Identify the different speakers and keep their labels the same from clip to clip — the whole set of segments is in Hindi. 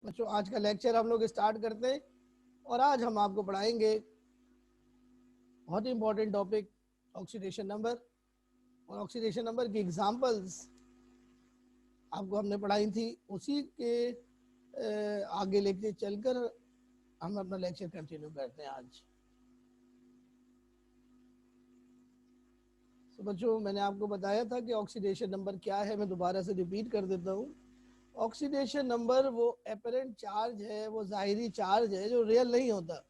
Speaker 1: बच्चों आज का लेक्चर हम लोग स्टार्ट करते हैं और आज हम आपको पढ़ाएंगे बहुत ही इंपॉर्टेंट टॉपिक ऑक्सीडेशन नंबर। और ऑक्सीडेशन नंबर की एग्जांपल्स आपको हमने पढ़ाई थी, उसी के आगे लेके चलकर हम अपना लेक्चर कंटिन्यू करते हैं आज। तो बच्चों मैंने आपको बताया था कि ऑक्सीडेशन नंबर क्या है, मैं दोबारा से रिपीट कर देता हूँ। ऑक्सीडेशन नंबर वो एपरेंट चार्ज है, वो ज़ाहिरी चार्ज है जो रियल नहीं होता।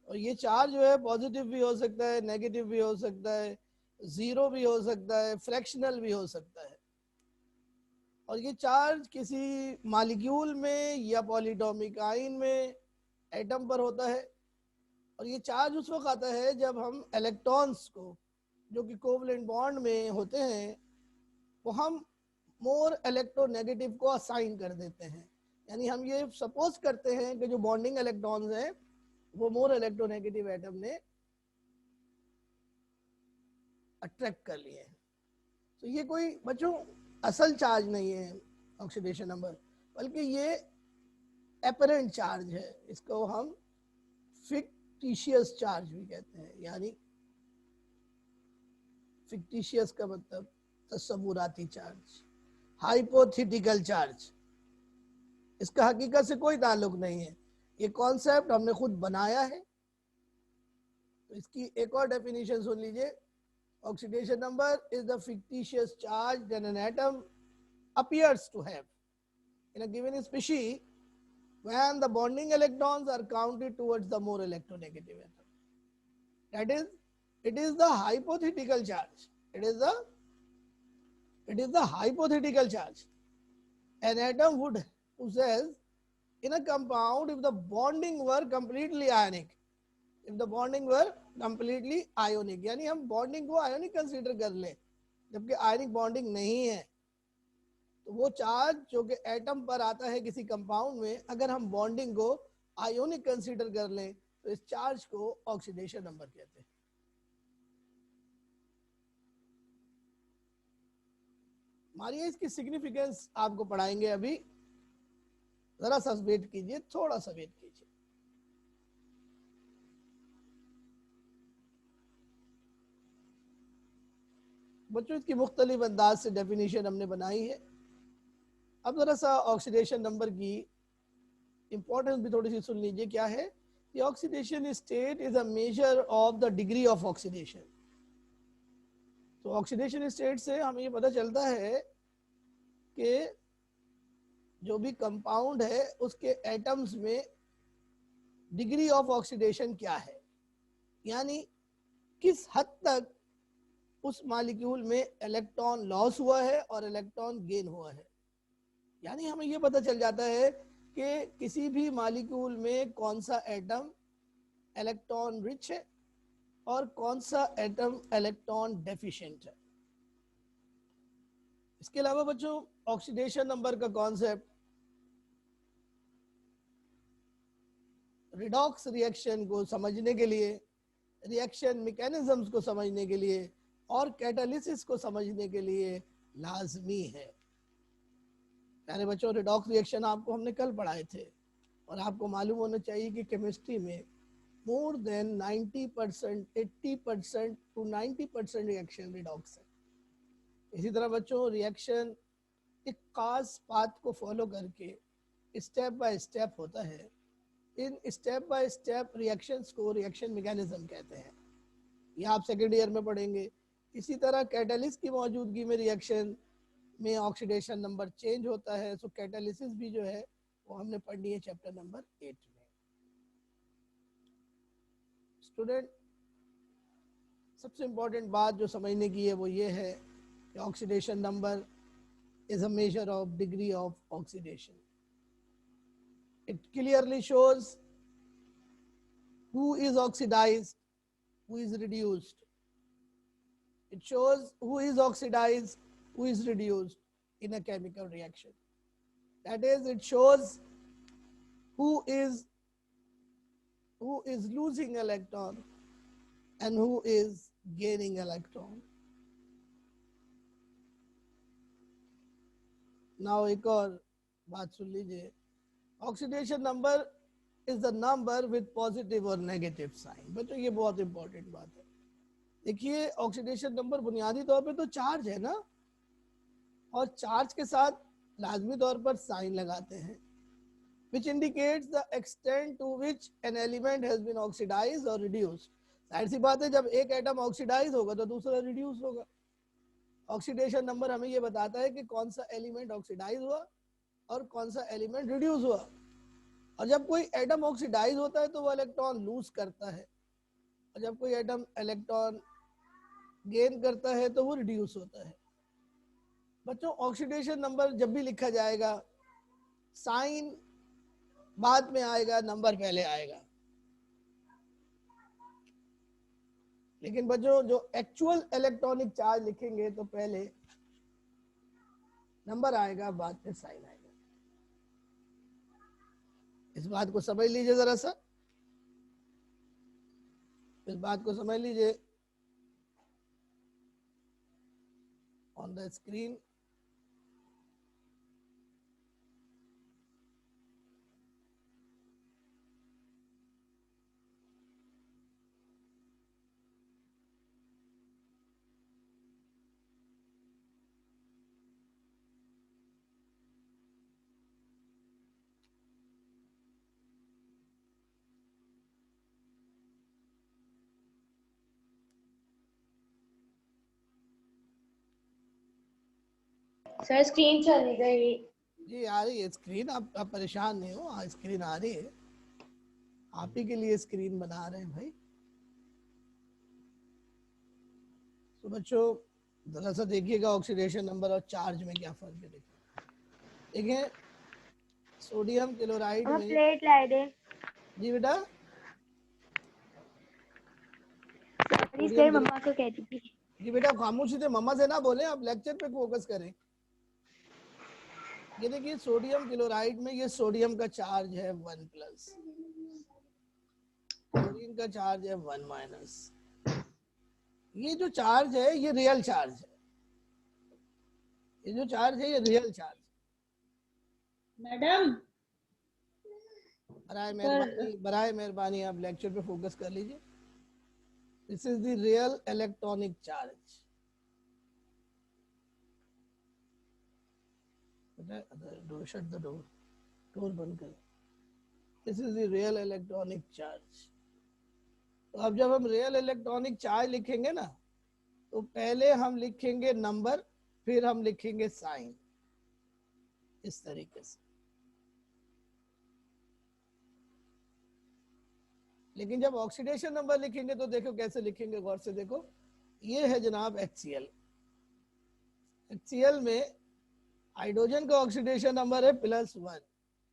Speaker 1: और ये चार्ज जो है पॉजिटिव भी हो सकता है, नेगेटिव भी हो सकता है, जीरो भी हो सकता है, फ्रैक्शनल भी हो सकता है। और ये चार्ज किसी मालिक्यूल में या पॉलीटॉमिक आयन में एटम पर होता है। और ये चार्ज उस वक्त आता है जब हम इलेक्ट्रॉन्स को जो कि कोवलेंट बॉन्ड में होते हैं वो हम मोर इलेक्ट्रोनेगेटिव को असाइन कर देते हैं। यानी हम ये सपोज करते हैं कि जो बॉन्डिंग इलेक्ट्रॉन्स हैं वो मोर इलेक्ट्रोनेगेटिव एटम ने अट्रैक्ट कर लिए हैं। तो ये कोई बच्चों असल चार्ज नहीं है ऑक्सीडेशन नंबर, बल्कि ये एपरेंट चार्ज है। इसको हम फिक्टिशियस चार्ज भी कहते हैं। यानी फिक्टिशियस का मतलब तस्वुराती चार्ज, हाइपोथेटिकल चार्ज। इसका हकीकत से कोई ताल्लुक नहीं है, ये कॉन्सेप्ट हमने खुद बनाया है। तो इसकी एक और डेफिनेशन सुन लीजिए। Oxidation number is the fictitious charge that an atom appears to have in a given species when the bonding electrons are counted towards the more electronegative atom. That is, it is the hypothetical charge. It is the hypothetical charge an atom would possess in a compound if the bonding were completely ionic. If the bonding were completely ionic, यानी हम bonding को ionic consider कर लें जबकि ionic bonding नहीं है। तो वो चार्ज जो कि एटम पर आता है किसी कंपाउंड में, अगर हम बॉन्डिंग को आयोनिक कंसीडर कर लें तो इस चार्ज को ऑक्सीडेशन नंबर कहते हैं। मानिए इसकी सिग्निफिकेंस आपको पढ़ाएंगे अभी, जरा सा वेट कीजिए, थोड़ा सा वेट कीजिए। बच्चों इसकी मुख्तलिफ अंदाज से डेफिनेशन हमने बनाई है। अब जरा सा ऑक्सीडेशन नंबर की इंपॉर्टेंस भी थोड़ी सी सुन लीजिए। क्या है? The oxidation state is a measure of the degree of oxidation. तो ऑक्सीडेशन स्टेट से हमें ये पता चलता है कि जो भी कंपाउंड है उसके एटम्स में डिग्री ऑफ ऑक्सीडेशन क्या है, यानी किस हद तक उस मॉलिक्यूल में इलेक्ट्रॉन लॉस हुआ है और इलेक्ट्रॉन गेन हुआ है। यानी हमें यह पता चल जाता है कि किसी भी मॉलिक्यूल में कौन सा एटम इलेक्ट्रॉन रिच है और कौन सा एटम इलेक्ट्रॉन डेफिशिएंट है। इसके अलावा बच्चों ऑक्सीडेशन नंबर का कॉन्सेप्ट रिडॉक्स रिएक्शन को समझने के लिए, रिएक्शन मैकेनिज्म्स को समझने के लिए और कैटालिसिस को समझने के लिए लाजमी है। प्यारे बच्चों रिडॉक्स रिएक्शन आपको हमने कल पढ़ाए थे और आपको मालूम होना चाहिए कि केमिस्ट्री में मोर देन 90%, 80% टू 90% रिएक्शन रिडॉक्स है। इसी तरह बच्चों रिएक्शन एक खास पाथ को फॉलो करके स्टेप बाय स्टेप होता है। In step by step reactions को रिएक्शन मैकेनिज्म कहते हैं। यह आप सेकेंड ईयर में पढ़ेंगे। इसी तरह कैटालिस्ट की मौजूदगी में रिएक्शन में ऑक्सीडेशन नंबर चेंज होता है। सो कैटालिसिस भी जो है वो हमने पढ़नी है चैप्टर नंबर 8 में। स्टूडेंट सबसे इंपॉर्टेंट बात जो समझने की है वो ये है कि oxidation number is a measure of degree of oxidation. It clearly shows who is oxidized, who is reduced. It shows who is oxidized, who is reduced in a chemical reaction. That is, it shows who is losing electron and who is gaining electron. Now एक और बात सुन लीजिए oxidation number is the number with positive और नेगेटिव साइन। बच्चों ये बहुत इंपॉर्टेंट बात है। देखिए ऑक्सीडेशन नंबर बुनियादी तौर पे तो चार्ज है ना, और चार्ज के साथ लाजमी तौर पर साइन लगाते हैं, which indicates the extent to which an element has been oxidized or reduced। जाहिर सी बात है जब एक एटम ऑक्सीडाइज होगा तो दूसरा रिड्यूस होगा। ऑक्सीडेशन नंबर हमें ये बताता है कि कौन सा एलिमेंट ऑक्सीडाइज हुआ और कौन सा एलिमेंट रिड्यूस हुआ। और जब कोई एटम ऑक्सीडाइज होता है तो वो इलेक्ट्रॉन लूज करता है, और जब कोई एटम इलेक्ट्रॉन गेन करता है तो वो रिड्यूस होता है। बच्चों ऑक्सीडेशन नंबर जब भी लिखा जाएगा, साइन बाद में आएगा, नंबर पहले आएगा। लेकिन बच्चों जो एक्चुअल इलेक्ट्रॉनिक चार्ज लिखेंगे तो पहले नंबर आएगा, बाद में साइन आएगा। इस बात को समझ लीजिए जरा सा, इस बात को समझ लीजिए। On the screen
Speaker 2: sir screen चली गई।
Speaker 1: जी आ रही है स्क्रीन, आप परेशान नहीं हो, स्क्रीन आ रही है। आप ही के लिए स्क्रीन बना रहे हैं भाई। तो बच्चों जरा सा देखिएगा ऑक्सीडेशन नंबर और चार्ज में क्या फर्क है। देखिए सोडियम क्लोराइड में,
Speaker 2: प्लेट ला दे।
Speaker 1: जी बेटा
Speaker 2: इसलिए मम्मा को कहती थी।
Speaker 1: जी बेटा खामोशी से मम्मा से ना बोले, आप लेक्चर पे फोकस करें। ये देखिए सोडियम क्लोराइड में ये सोडियम का चार्ज है 1+, क्लोरीन का चार्ज है 1-। ये जो चार्ज है ये रियल चार्ज है, ये जो चार्ज है ये रियल चार्ज।
Speaker 2: मैडम
Speaker 1: बराए मेहरबानी आप लेक्चर पे फोकस कर लीजिए। This is the real electronic charge. Shut the door, door बंद कर। This is the real electronic charge. तो अब जब हम रियल इलेक्ट्रॉनिक चार्ज लिखेंगे ना, तो पहले हम लिखेंगे नंबर, फिर हम लिखेंगे साइन, इस तरीके से। लेकिन जब ऑक्सीडेशन नंबर लिखेंगे तो देखो कैसे लिखेंगे, गौर से देखो। ये है जनाब HCl। HCl में हाइड्रोजन का ऑक्सीडेशन नंबर है +1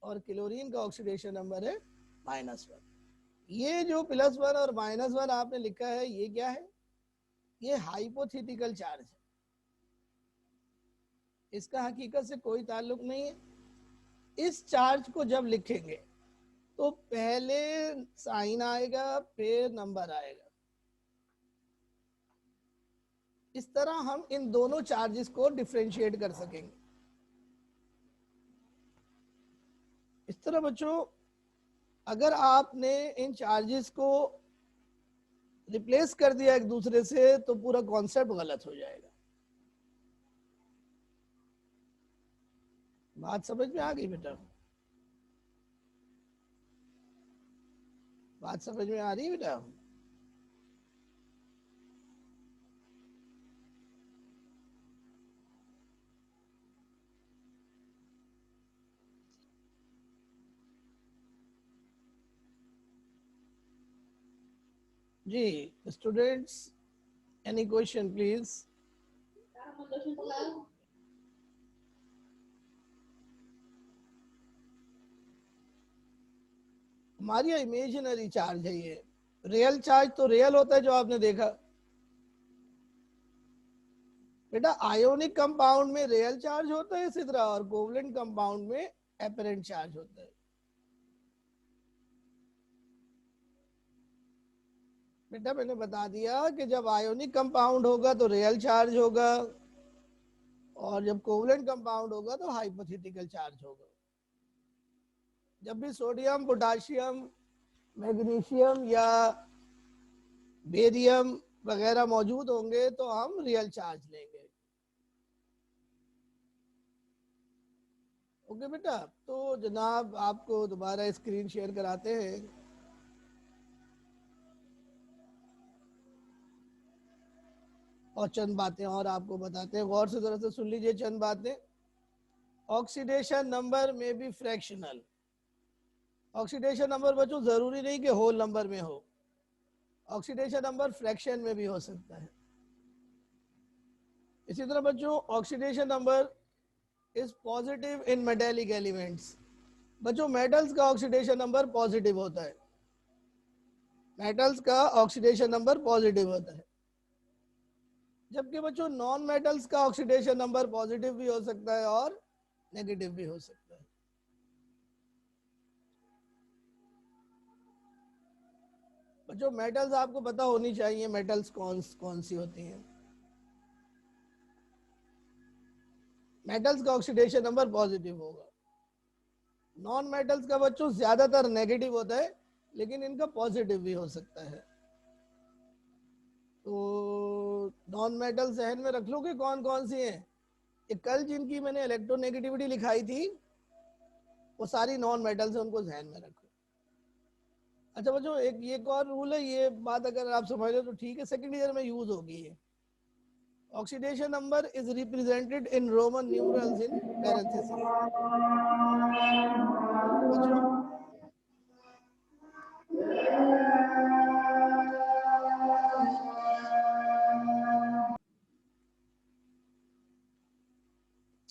Speaker 1: और क्लोरीन का ऑक्सीडेशन नंबर है -1। ये जो +1 और -1 आपने लिखा है, ये क्या है? ये हाइपोथेटिकल चार्ज है, इसका हकीकत से कोई ताल्लुक नहीं है। इस चार्ज को जब लिखेंगे तो पहले साइन आएगा, फिर नंबर आएगा। इस तरह हम इन दोनों चार्जेस को डिफरेंशिएट कर सकेंगे। इस तरह बच्चों अगर आपने इन चार्जेस को रिप्लेस कर दिया एक दूसरे से तो पूरा कॉन्सेप्ट गलत हो जाएगा। बात समझ में आ गई बेटा? बात समझ में आ रही है बेटा? जी स्टूडेंट्स, एनी क्वेश्चन प्लीज? हमारी इमेजिनरी चार्ज है ये। रियल चार्ज तो रियल होता है जो आपने देखा बेटा। आयोनिक कंपाउंड में रियल चार्ज होता है इसी तरह, और कोवलेंट कंपाउंड में एपरेंट चार्ज होता है। बेटा मैंने बता दिया कि जब आयोनिक कंपाउंड होगा तो रियल चार्ज होगा, और जब कोवलेंट कंपाउंड होगा तो हाइपोथेटिकल चार्ज होगा। जब भी सोडियम, पोटाशियम, मैग्नीशियम या बेरियम वगैरह मौजूद होंगे तो हम रियल चार्ज लेंगे। ओके बेटा, तो जनाब आपको दोबारा स्क्रीन शेयर कराते हैं। और चंद बातें और आपको बताते हैं, गौर से जरा से सुन लीजिए चंद बातें। ऑक्सीडेशन नंबर में भी फ्रैक्शनल। ऑक्सीडेशन नंबर बच्चों जरूरी नहीं कि होल नंबर में हो, ऑक्सीडेशन नंबर फ्रैक्शन में भी हो सकता है। इसी तरह बच्चों oxidation number is positive in metallic elements. बच्चों मेटल्स का ऑक्सीडेशन नंबर पॉजिटिव होता है, मेटल्स का ऑक्सीडेशन नंबर पॉजिटिव होता है, जबकि बच्चों नॉन मेटल्स का ऑक्सीडेशन नंबर पॉजिटिव भी हो सकता है और नेगेटिव भी हो सकता है। बच्चों मेटल्स आपको पता होनी चाहिए, मेटल्स कौन कौन सी होती हैं। मेटल्स का ऑक्सीडेशन नंबर पॉजिटिव होगा, नॉन मेटल्स का बच्चों ज्यादातर नेगेटिव होता है, लेकिन इनका पॉजिटिव भी हो सकता है। तो नॉन मेटल जहन में रख लो कि कौन कौन सी हैं। ये कल जिनकी मैंने इलेक्ट्रोनेगेटिविटी लिखाई थी वो सारी नॉन मेटल्स है, उनको जहन में रखो। अच्छा बच्चों एक और रूल है, ये बात अगर आप समझ लो तो ठीक है, सेकंड ईयर में यूज होगी ये। Oxidation number is represented in Roman numerals in parenthesis. बच्चों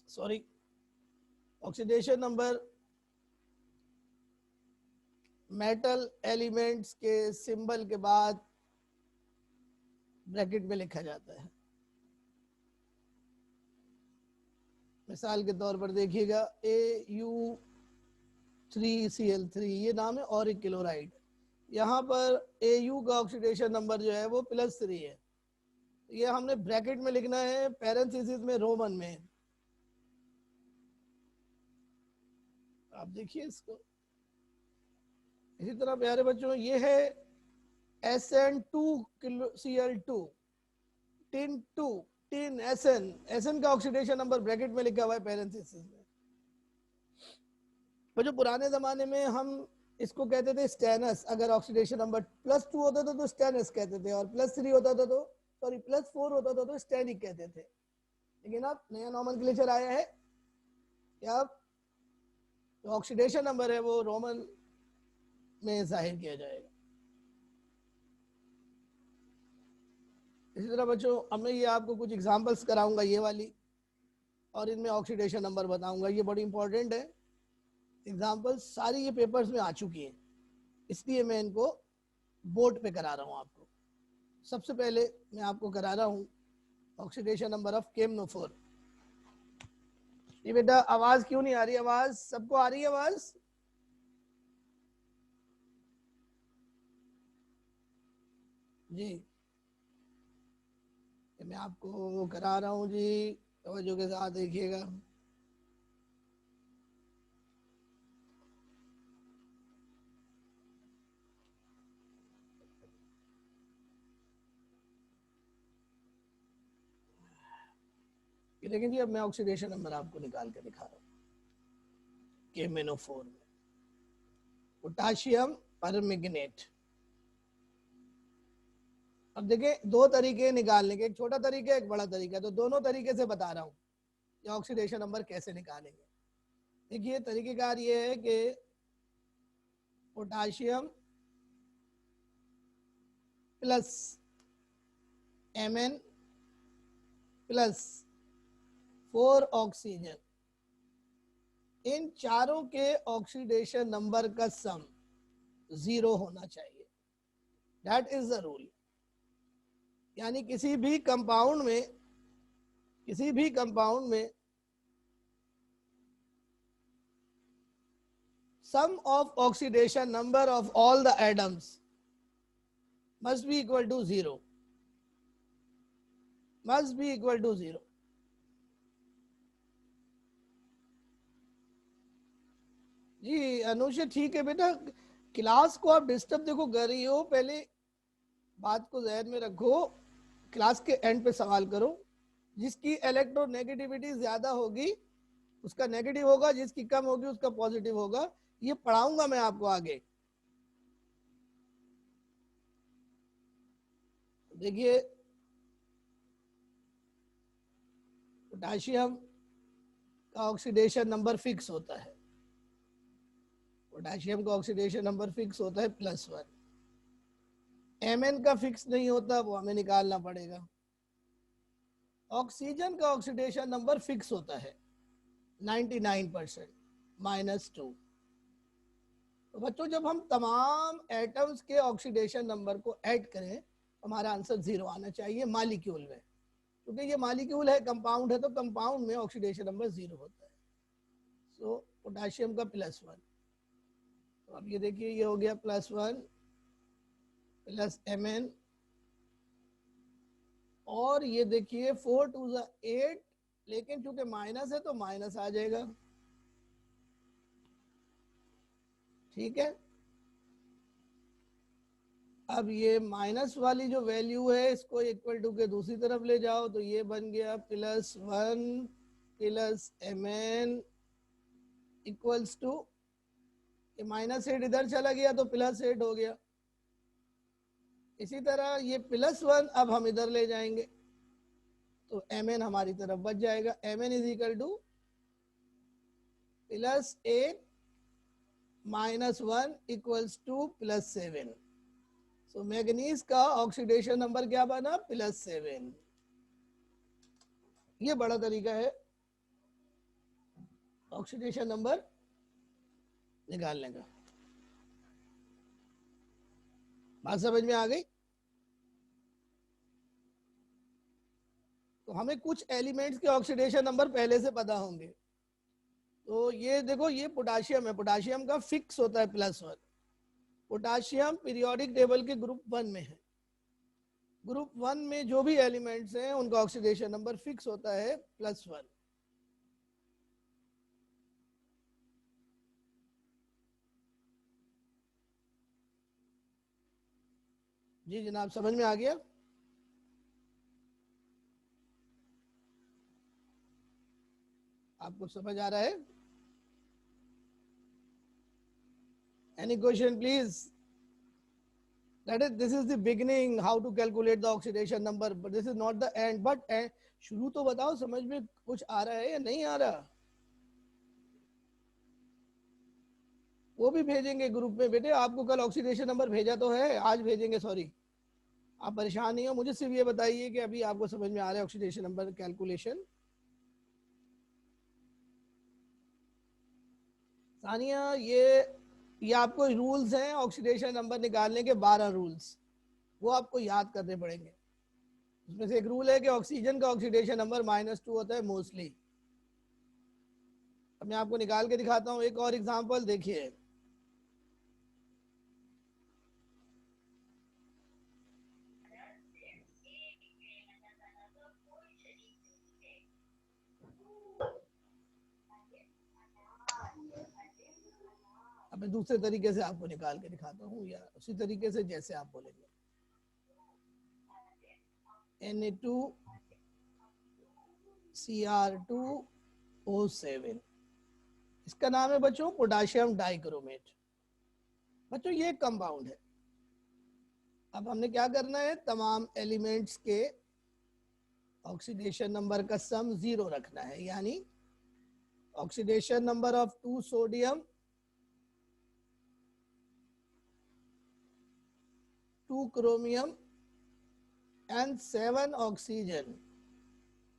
Speaker 1: sorry, oxidation number metal elements के सिंबल के बाद ब्रैकेट में लिखा जाता है। मिसाल के तौर पर देखिएगा AU3Cl3, ये नाम है ऑरिक क्लोराइड। यहाँ पर AU का ऑक्सीडेशन नंबर जो है वो +3 है, ये हमने ब्रैकेट में लिखना है, पैरेंथेसिस में रोमन में। आप देखिए इसको। इसी तरह प्यारे बच्चों ये है SN2Cl2, टिन 2, टिन SN का ऑक्सीडेशन नंबर ब्रैकेट में लिखा हुआ है पैरेंथेसिस में। बच्चों पुराने जमाने में हम इसको कहते थे स्टेनस, अगर ऑक्सीडेशन नंबर +2 होता था तो स्टेनस कहते थे, और +3 होता था तो सॉरी +4 होता था तो स्टेनिक कहते थे। लेकिन अब नया नॉमेनक्लेचर आया है कि अब जो ऑक्सीडेशन नंबर है वो रोमन में जाहिर किया जाएगा। इसी तरह बच्चों अब मैं ये आपको कुछ एग्जांपल्स कराऊंगा ये वाली, और इनमें ऑक्सीडेशन नंबर बताऊंगा, ये बड़ी इंपॉर्टेंट है। एग्जांपल्स सारी ये पेपर्स में आ चुकी हैं, इसलिए मैं इनको बोर्ड पे करा रहा हूँ आपको। सबसे पहले मैं आपको करा रहा हूँ ऑक्सीडेशन नंबर ऑफ KMnO4। ये बेटा आवाज क्यों नहीं आ रही? आवाज सबको आ रही है आवाज? जी मैं आपको करा रहा हूँ जी, तवज्जो के साथ देखिएगा। लेकिन जी अब मैं ऑक्सीडेशन नंबर आपको निकाल के दिखा रहा हूँ। KMnO4 में पोटाशियम परमैंगनेट। अब देखिए दो तरीके निकालने के, एक छोटा तरीका एक बड़ा तरीका, तो दोनों तरीके से बता रहा हूँ कि ऑक्सीडेशन नंबर कैसे निकालेंगे। देखिए तरीकेकार ये है कि potassium plus Mn plus 4 oxygen, इन चारों के ऑक्सीडेशन नंबर का सम 0 होना चाहिए। That is the rule. यानी किसी भी कंपाउंड में sum of oxidation number of all the atoms must be equal to 0, must be equal to 0। जी अनुषा ठीक है बेटा, क्लास को आप डिस्टर्ब देखो कर रही हो, पहले बात को जहन में रखो, क्लास के एंड पे सवाल करो। जिसकी इलेक्ट्रोनेगेटिविटी ज्यादा होगी उसका नेगेटिव होगा, जिसकी कम होगी उसका पॉजिटिव होगा। ये पढ़ाऊंगा मैं आपको आगे। देखिए पोटाशियम का ऑक्सीडेशन नंबर फिक्स होता है, पोटाशियम का ऑक्सीडेशन नंबर फिक्स होता है +1। Mn का फिक्स नहीं होता, वो हमें निकालना पड़ेगा। ऑक्सीजन का ऑक्सीडेशन नंबर फिक्स होता है 99% -2। तो बच्चों जब हम तमाम एटम्स के ऑक्सीडेशन नंबर को ऐड करें हमारा आंसर 0 आना चाहिए मॉलिक्यूल में, क्योंकि ये मॉलिक्यूल है, कंपाउंड है, तो कंपाउंड में ऑक्सीडेशन नंबर 0 होता है। सो पोटाशियम का +1। तो अब ये देखिए ये हो गया +1 प्लस Mn, और ये देखिए 4 2 8, लेकिन चूंकि माइनस है तो माइनस आ जाएगा, ठीक है। अब ये माइनस वाली जो वैल्यू है इसको इक्वल टू के दूसरी तरफ ले जाओ, तो ये बन गया +1 प्लस Mn इक्वल्स टू, ये -8 इधर चला गया तो +8 हो गया। इसी तरह ये +1 अब हम इधर ले जाएंगे तो Mn हमारी तरफ बच जाएगा। Mn is equal to +8 -1 equals to +7। So manganese का ऑक्सीडेशन नंबर क्या बना? +7। ये बड़ा तरीका है ऑक्सीडेशन नंबर निकालने का। बात समझ में आ गई? तो हमें कुछ एलिमेंट्स के ऑक्सीडेशन नंबर पहले से पता होंगे। तो ये देखो ये पोटाशियम है, पोटाशियम का फिक्स होता है +1। पोटाशियम पीरियोडिक टेबल के ग्रुप 1 में है। ग्रुप 1 में जो भी एलिमेंट्स हैं उनका ऑक्सीडेशन नंबर फिक्स होता है +1। जी जनाब समझ में आ गया? आपको समझ आ रहा है? Any question please? This is the beginning how to calculate the oxidation number, but this is not the end. But शुरू तो बताओ, समझ में कुछ आ रहा है या नहीं आ रहा? वो भी भेजेंगे ग्रुप में बेटे, आपको कल ऑक्सीडेशन नंबर भेजा तो है, आज भेजेंगे, सॉरी। आप परेशान नहीं हो, मुझे सिर्फ ये बताइए कि अभी आपको समझ में आ रहा है ऑक्सीडेशन नंबर कैलकुलेशन। सानिया ये आपको रूल्स हैं ऑक्सीडेशन नंबर निकालने के, 12 रूल्स, वो आपको याद करने पड़ेंगे। उसमें से एक रूल है कि ऑक्सीजन का ऑक्सीडेशन नंबर -2 होता है मोस्टली। अब मैं आपको निकाल के दिखाता हूँ एक और एग्जांपल, देखिए। अब मैं दूसरे तरीके से आपको निकाल के दिखाता हूँ, या उसी तरीके से जैसे आप बोलेंगे। Na2Cr2O7, इसका नाम है बच्चों पोटाशियम डाइक्रोमेट। बच्चों ये कंपाउंड है। अब हमने क्या करना है, तमाम एलिमेंट्स के ऑक्सीडेशन नंबर का सम 0 रखना है, यानी oxidation number of 2 sodium, 2 chromium and 7 oxygen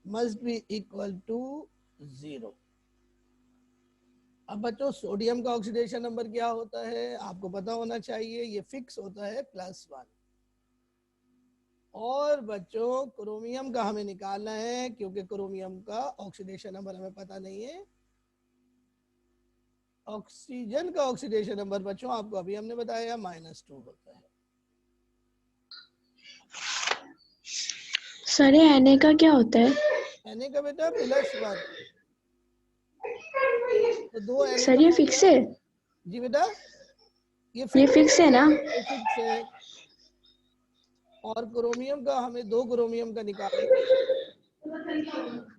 Speaker 1: must be equal to 0। अब बच्चों सोडियम का ऑक्सीडेशन नंबर क्या होता है आपको पता होना चाहिए, ये फिक्स होता है +1। और बच्चों क्रोमियम का हमें निकालना है, क्योंकि क्रोमियम का ऑक्सीडेशन नंबर हमें पता नहीं है। ऑक्सीजन का ऑक्सीडेशन नंबर बच्चों आपको अभी हमने बताया -2 होता है।
Speaker 2: सर ये Na का क्या होता है?
Speaker 1: Na का बेटा +1। तो 2 Na
Speaker 2: सर ये फिक्स है?
Speaker 1: जी बेटा, ये
Speaker 2: ये फिक्स है ना?
Speaker 1: फिक्स है। और क्रोमियम का हमें 2 क्रोमियम का निकालना है।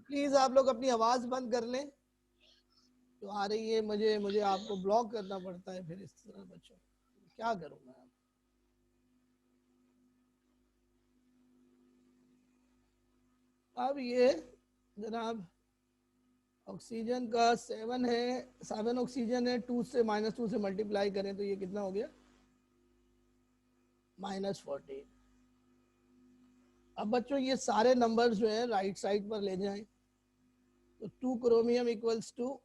Speaker 1: प्लीज आप लोग अपनी आवाज बंद कर लें जो आ रही है। मुझे मुझे आपको ब्लॉक करना पड़ता है फिर इस तरह बच्चों, क्या करूं मैं। अब ये जनाब ऑक्सीजन का 7 है, 7 ऑक्सीजन है, 2 से -2 से मल्टीप्लाई करें तो ये कितना हो गया, -14। अब बच्चों ये सारे नंबर्स जो है राइट साइड पर ले जाएं, तो 2 क्रोमियम इक्वल्स टू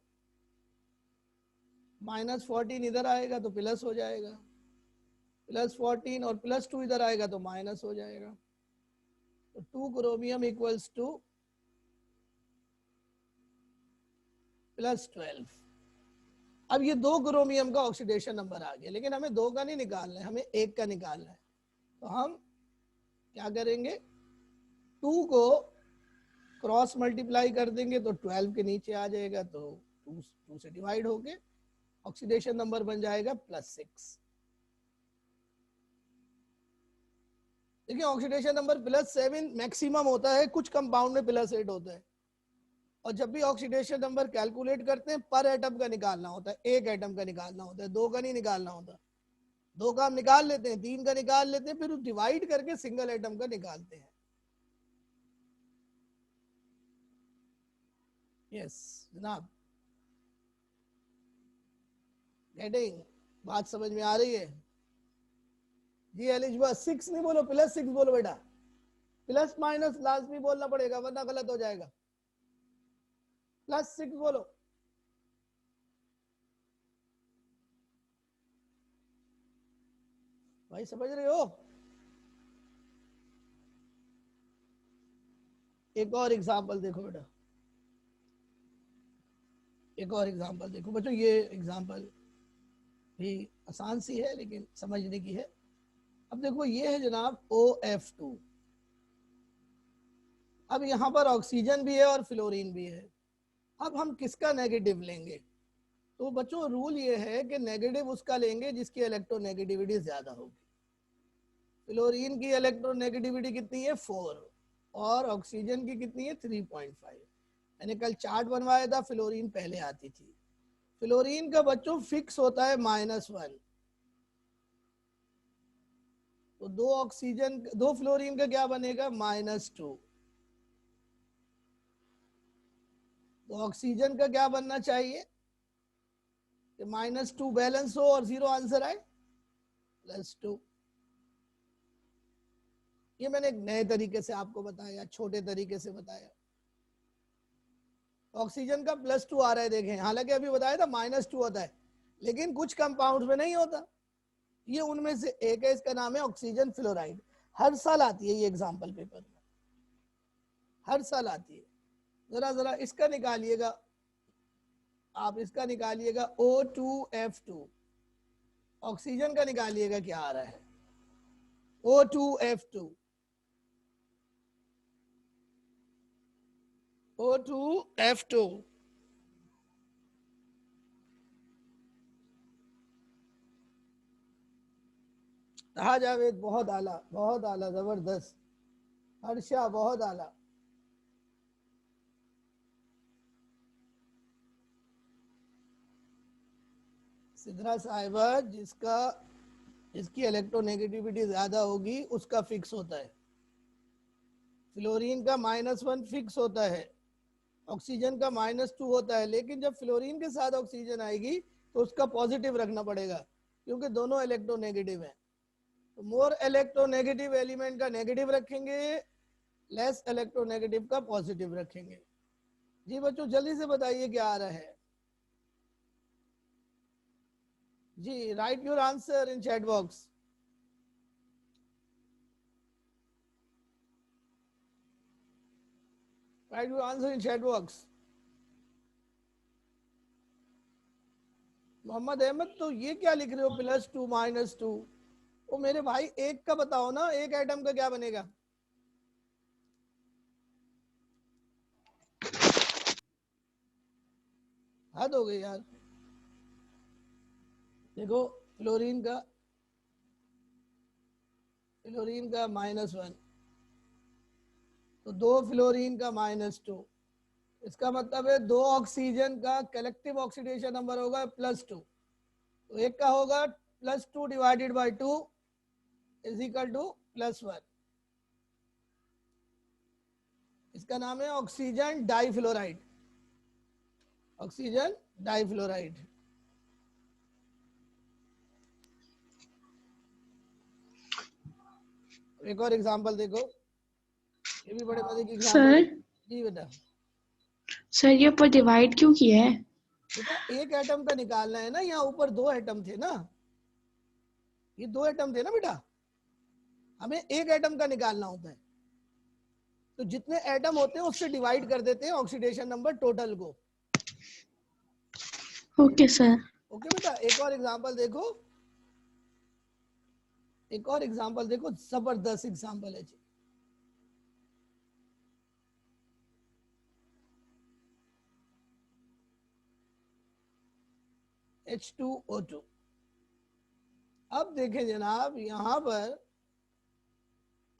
Speaker 1: -14 इधर आएगा तो प्लस हो जाएगा, +14 और +2 इधर आएगा तो माइनस हो जाएगा। तो 2 क्रोमियम इक्वल्स टू +12। अब ये 2 क्रोमियम का ऑक्सीडेशन नंबर आ गया, लेकिन हमें 2 का नहीं निकालना है, हमें 1 का निकालना है। तो हम क्या करेंगे, 2 को क्रॉस मल्टीप्लाई कर देंगे तो 12 के नीचे आ जाएगा, तो 2 से डिवाइड होके ऑक्सीडेशन नंबर बन जाएगा +6। देखिए ऑक्सीडेशन नंबर +7 मैक्सिमम होता है, कुछ कंपाउंड में +8 होता है। और जब भी ऑक्सीडेशन नंबर कैलकुलेट करते हैं पर एटम का निकालना होता है, एक एटम का निकालना होता है, 2 का नहीं निकालना होता। 2 का हम निकाल लेते हैं, 3 का निकाल लेते हैं, फिर डिवाइड करके सिंगल एटम का निकालते हैं। यस जनाब, गेटिंग, बात समझ में आ रही है जी। एलिजिबल 6 नहीं बोलो, +6 बोलो बेटा, प्लस माइनस लाजमी बोलना पड़ेगा वरना गलत हो जाएगा। +6 बोलो। भाई समझ रहे हो। एक और एग्जांपल देखो बेटा, एक और एग्जांपल देखो बच्चों। ये एग्जांपल भी आसान सी है लेकिन समझने की है। अब देखो ये है जनाब OF2। अब यहाँ पर ऑक्सीजन भी है और फ्लोरीन भी है। अब हम किसका नेगेटिव लेंगे, तो बच्चों रूल ये है कि नेगेटिव उसका लेंगे जिसकी इलेक्ट्रोनेगेटिविटी ज्यादा होगी। फ्लोरीन की इलेक्ट्रोनेगेटिविटी कितनी है, 4, और ऑक्सीजन की कितनी है, 3.5। मैंने कल चार्ट बनवाया था, फ्लोरीन पहले आती थी। फ्लोरीन का बच्चों फिक्स होता है -1, तो 2 ऑक्सीजन 2 फ्लोरीन का क्या बनेगा, -2। तो ऑक्सीजन का क्या बनना चाहिए कि -2 बैलेंस हो और 0 आंसर आए, +2। ये मैंने एक नए तरीके से आपको बताया, छोटे तरीके से बताया। ऑक्सीजन का +2 आ रहा है देखें, हालांकि अभी बताया था -2 होता है, लेकिन कुछ कंपाउंड में नहीं होता। ये उनमें से एक है, इसका नाम है ऑक्सीजन फ्लोराइड। हर साल आती है ये एग्जाम्पल पेपर में, हर साल आती है। जरा जरा इसका निकालिएगा, आप इसका निकालिएगा O2F2। ऑक्सीजन का निकालिएगा क्या आ रहा है, O2F2। O2F2। हाँ जावेद, बहुत आला, बहुत आला, जबरदस्त। हर्षा बहुत आला। सिद्रा साहिबा, जिसकी इलेक्ट्रोनेगेटिविटी ज्यादा होगी उसका फिक्स होता है। फ्लोरीन का -1 फिक्स होता है, ऑक्सीजन का -2 होता है, लेकिन जब फ्लोरीन के साथ ऑक्सीजन आएगी तो उसका पॉजिटिव रखना पड़ेगा क्योंकि दोनों इलेक्ट्रोनेगेटिव हैं। तो मोर इलेक्ट्रोनेगेटिव एलिमेंट का नेगेटिव रखेंगे, लेस इलेक्ट्रोनेगेटिव का पॉजिटिव रखेंगे। जी बच्चों जल्दी से बताइए क्या आ रहा है जी। Write your answer in chat box. Write your answer in chat box. Mohammad Ahmed, तो ये क्या लिख रहे हो, +2 -2। ओ मेरे भाई एक का बताओ ना, एक एटम का क्या बनेगा। हद हो गई यार। देखो फ्लोरीन का -1, तो 2 फ्लोरीन का -2, इसका मतलब है 2 ऑक्सीजन का कलेक्टिव ऑक्सीडेशन नंबर होगा +2, तो एक का होगा +2 divided by 2 is equal to +1। इसका नाम है ऑक्सीजन डाइफ्लोराइड, ऑक्सीजन डाइफ्लोराइड। एक और एग्जांपल देखो, ये भी बड़े मजे की एग्जांपल है।
Speaker 2: सर
Speaker 1: जी बेटा,
Speaker 2: सर ये ऊपर डिवाइड क्यों किया है?
Speaker 1: बेटा एक एटम का निकालना है ना, यहाँ ऊपर 2 एटम थे ना, ये 2 एटम थे ना बेटा, हमें एक एटम का निकालना होता है, तो जितने एटम होते हैं उससे डिवाइड कर देते हैं ऑक्सीडेशन नंबर टोटल को।
Speaker 2: Okay sir.
Speaker 1: ओके बेटा, एक और एग्जांपल देखो, एक और एग्जांपल देखो, जबरदस्त एग्जांपल है जी। H2O2। अब देखें जनाब, यहां पर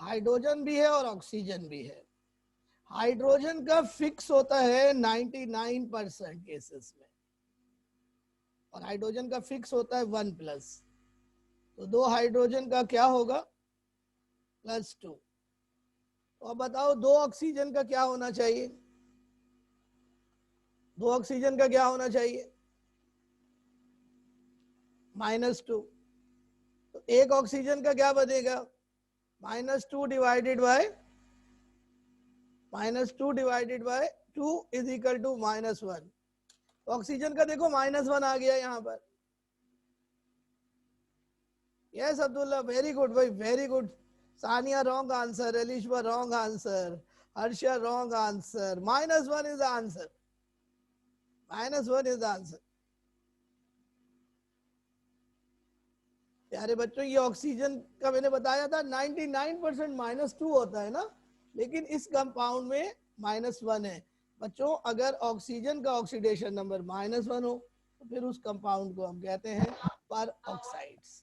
Speaker 1: हाइड्रोजन भी है और ऑक्सीजन भी है। हाइड्रोजन का फिक्स होता है 99% केसेस में, और हाइड्रोजन का फिक्स होता है 1+, तो 2 हाइड्रोजन का क्या होगा +2। तो अब बताओ 2 ऑक्सीजन का क्या होना चाहिए, 2 ऑक्सीजन का क्या होना चाहिए -2, तो एक ऑक्सीजन का क्या बनेगा -2 divided by 2 is equal to -1। Oxygen का देखो -1 आ गया यहाँ पर। यस अब्दुल्ला, वेरी गुड भाई, very good. Sania wrong answer, Alisha wrong answer, Harsha wrong answer. -1 is the answer, -1 is the answer. प्यारे बच्चों, ये ऑक्सीजन का मैंने बताया था 99% -2 होता है ना, लेकिन इस कंपाउंड में -1 है। बच्चों अगर ऑक्सीजन का ऑक्सीडेशन नंबर -1 हो तो फिर उस कंपाउंड को हम कहते हैं पर ऑक्साइड्स।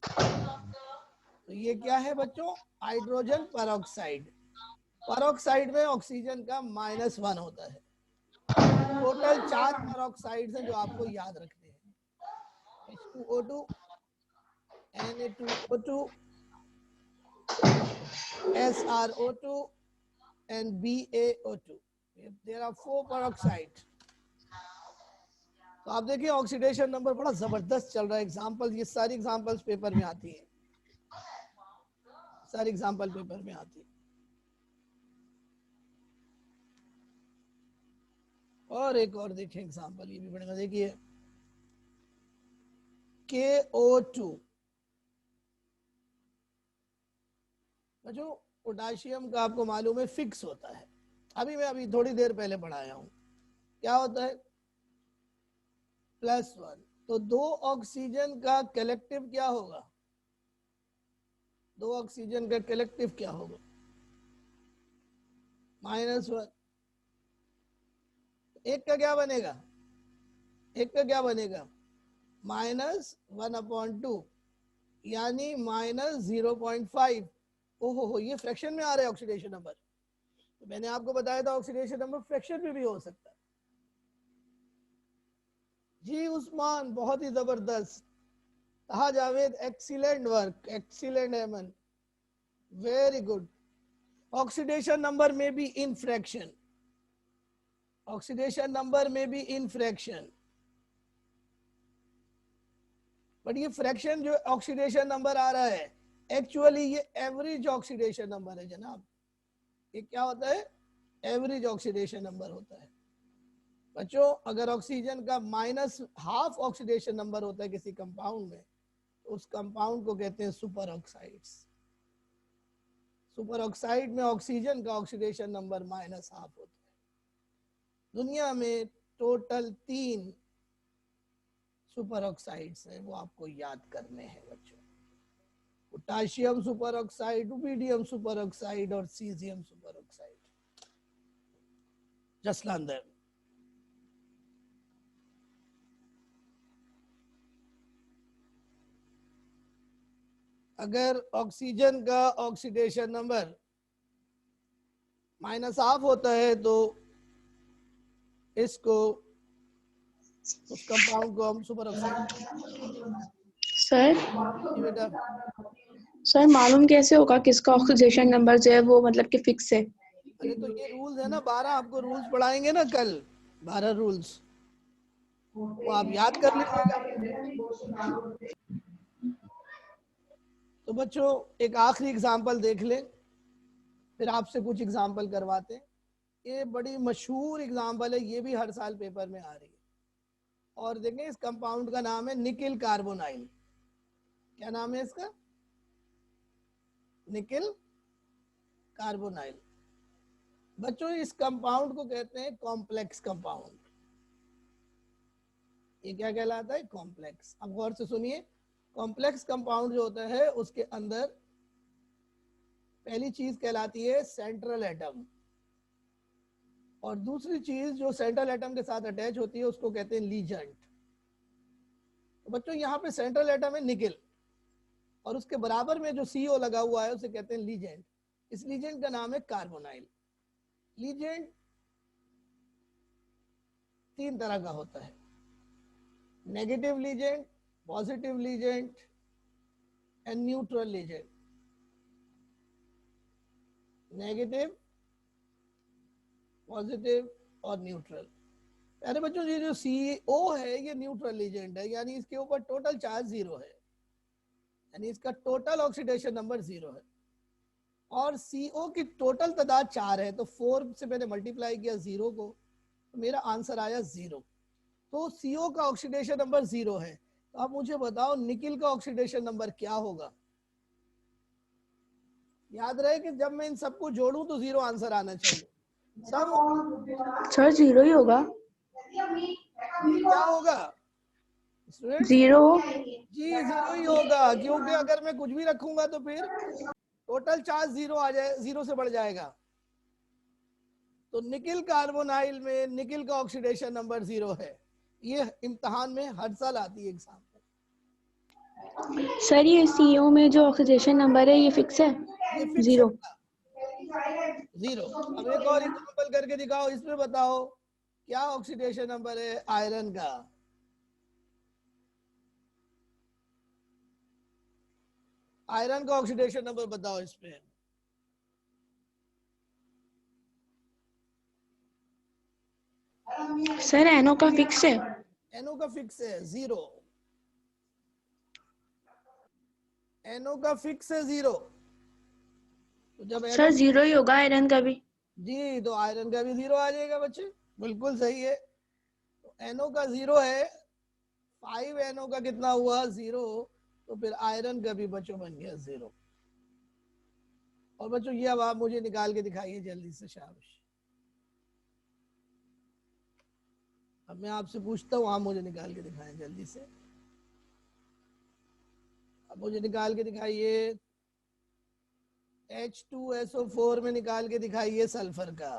Speaker 1: तो ये क्या है बच्चों, हाइड्रोजन परऑक्साइड। परऑक्साइड में ऑक्सीजन का -1 होता है। टोटल 4 परऑक्साइड्स हैं जो आपको याद रखने हैं, H2O2, Na2O2, SrO2 and BaO2। There are 4 peroxide। तो आप देखिए ऑक्सीडेशन नंबर बड़ा जबरदस्त चल रहा है। एग्जांपल, ये सारी एग्जांपल्स पेपर में आती है, सारी एग्जांपल पेपर में आती है। और एक और देखिए एग्जांपल, ये भी बड़े मजे की है, KO2। बच्चों पोटाशियम का आपको मालूम है फिक्स होता है, मैं अभी थोड़ी देर पहले पढ़ाया हूं, क्या होता है +1। तो 2 ऑक्सीजन का कलेक्टिव क्या होगा, 2 ऑक्सीजन का कलेक्टिव क्या होगा -1। एक का क्या बनेगा, एक का क्या बनेगा -1/2, यानी -0.5। ओहो हो, ये फ्रैक्शन में आ रहा है ऑक्सीडेशन नंबर। तो मैंने आपको बताया था ऑक्सीडेशन नंबर फ्रैक्शन में भी हो सकता है। जी उस्मान, बहुत ही जबरदस्त। कहा जावेद, एक्सीलेंट वर्क, एक्सीलेंट एमन, वेरी गुड। ऑक्सीडेशन नंबर में भी इन फ्रैक्शन, ऑक्सीडेशन नंबर में भी इन फ्रैक्शन, बट ये फ्रैक्शन जो ऑक्सीडेशन नंबर आ रहा है एक्चुअली ये एवरेज ऑक्सीडेशन नंबर है जनाब। ये क्या होता है, एवरेज ऑक्सीडेशन नंबर होता है। बच्चों अगर ऑक्सीजन का -1/2 ऑक्सीडेशन नंबर होता है किसी कंपाउंड में, तो उस कंपाउंड को कहते हैं सुपर ऑक्साइड्स। सुपर ऑक्साइड में ऑक्सीजन का ऑक्सीडेशन नंबर -1/2 होता है। दुनिया में टोटल 3 सुपर ऑक्साइड्स हैं, वो आपको याद करने हैं बच्चों, potassium super oxide, rubidium super oxide और caesium super oxide. Just learn them. अगर ऑक्सीजन का ऑक्सीडेशन नंबर -1/2 होता है तो इसको उस कंपाउंड को हम सुपर ऑक्साइड।
Speaker 2: सर
Speaker 1: जी बेटा।
Speaker 2: सर मालूम कैसे होगा किसका ऑक्सीडेशन नंबर जो है वो मतलब कि फिक्स है?
Speaker 1: अरे तो ये रूल्स है ना, 12 आपको रूल्स पढ़ाएंगे ना कल, 12 रूल्स, वो आप याद कर लीजिएगा। तो बच्चों एक आखिरी एग्जांपल देख लें, फिर आपसे कुछ एग्जांपल करवाते हैं। ये बड़ी मशहूर एग्जांपल है, ये भी हर साल पेपर में आ रही है। और देखें इस कंपाउंड का नाम है निकिल कार्बोनाइल। क्या नाम है इसका? Nickel carbonyl. बच्चों इस कंपाउंड को कहते हैं कॉम्प्लेक्स कंपाउंड। ये क्या कहलाता है? कॉम्प्लेक्स। अब गौर से सुनिए, कॉम्प्लेक्स कंपाउंड जो होता है उसके अंदर पहली चीज कहलाती है सेंट्रल एटम, और दूसरी चीज जो सेंट्रल एटम के साथ अटैच होती है उसको कहते हैं लीजेंट। तो बच्चों यहाँ पे सेंट्रल एटम है निकिल, और उसके बराबर में जो CO लगा हुआ है उसे कहते हैं लीजेंट। इस लीजेंट का नाम है कार्बोनाइल। लीजेंट 3 तरह का होता है: negative legend, positive legend and neutral legend. Negative, positive और न्यूट्रल। अरे बच्चों ये जो CO है ये न्यूट्रल लीजेंट है, यानी इसके ऊपर टोटल चार्ज 0 है, यानी इसका टोटल ऑक्सीडेशन नंबर 0 है। और CO की टोटल तादाद 4 है, तो 4 से मैंने मल्टीप्लाई किया 0 को, तो मेरा आंसर आया 0। तो CO का ऑक्सीडेशन नंबर 0 है। तो आप मुझे बताओ निकिल का ऑक्सीडेशन नंबर क्या होगा? याद रहे कि जब मैं इन सबको जोड़ूं तो 0 आंसर आना चाहिए। सम
Speaker 2: सर जीरो ही होगा।
Speaker 1: क्या होगा स्टूडेंट्स?
Speaker 2: 0।
Speaker 1: जी 0 ही होगा, क्योंकि अगर मैं कुछ भी रखूंगा तो फिर टोटल चार्ज 0 आ जाए, 0 से बढ़ जाएगा। तो निकिल कार्बोनाइल में निकिल का ऑक्सीडेशन नंबर 0 है। ये इम्तिहान में हर साल आती है एग्जाम में।
Speaker 2: सर ये CO में जो ऑक्सीडेशन नंबर है ये फिक्स है?
Speaker 1: ये फिक्स है
Speaker 2: 0।
Speaker 1: बेटा, 0। अब एक और एग्जांपल करके दिखाओ, इसमें बताओ क्या ऑक्सीडेशन नंबर है आयरन का? आयरन का ऑक्सीडेशन नंबर बताओ इसमें।
Speaker 2: सर NO का फिक्स है?
Speaker 1: NO का फिक्स है 0। NO का फिक्स है 0। तो जब
Speaker 2: सर
Speaker 1: NO,
Speaker 2: 0 ही होगा आयरन का भी।
Speaker 1: जी तो आयरन का भी 0 आ जाएगा बच्चे, बिल्कुल सही है। तो NO का 0 है, 5 NO का कितना हुआ? 0। तो फिर आयरन का भी बच्चों बन गया 0। और बच्चों ये अब आप मुझे निकाल के दिखाइए जल्दी से, शाबाश। अब मैं आपसे पूछता हूँ, आप मुझे निकाल के दिखाएं जल्दी से। अब मुझे निकाल के दिखाइए, H2SO4 में निकाल के दिखाइए सल्फर का।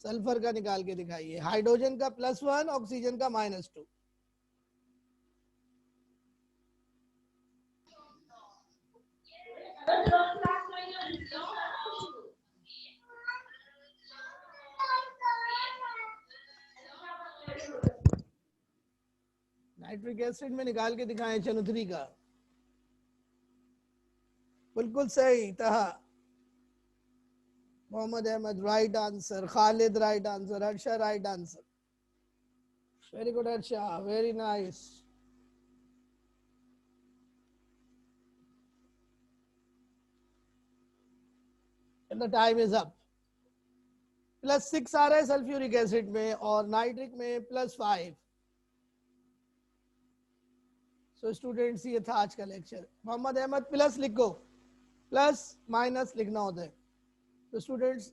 Speaker 1: सल्फर का निकाल के दिखाइए। हाइड्रोजन का +1, ऑक्सीजन का -2। नाइट्रिक एसिड में निकाल के दिखाएं NO3 का। बिल्कुल सही Taha. Mohammad Ahmad right answer, Khalid right answer, Harsha right answer. Very good Harsha, very nice. And the time is up. +6 आ रहा है सल्फ्यूरिक एसिड में और नाइट्रिक में +5। सो स्टूडेंट्स ये था आज का लेक्चर। मोहम्मद अहमद प्लस लिखो, प्लस माइनस लिखना होता है। तो students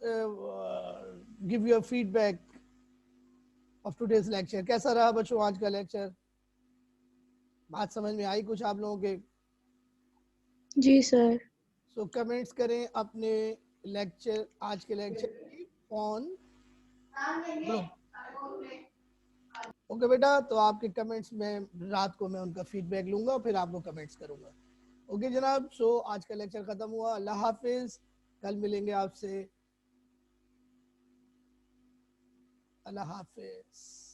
Speaker 1: give your feedback of today's lecture. कैसा रहा बच्चों आज का लेक्चर? बात समझ में आई कुछ आप लोगों के?
Speaker 2: जी सर।
Speaker 1: सो कमेंट्स करें अपने लेक्चर, आज के लेक्चर की ऑन ग्रुप। ओके बेटा, तो आपके कमेंट्स में रात को मैं उनका फीडबैक लूंगा फिर आपको कमेंट्स करूंगा। ओके जनाब, सो आज का लेक्चर खत्म हुआ। अल्लाह हाफिज, कल मिलेंगे आपसे। अल्लाह हाफिज।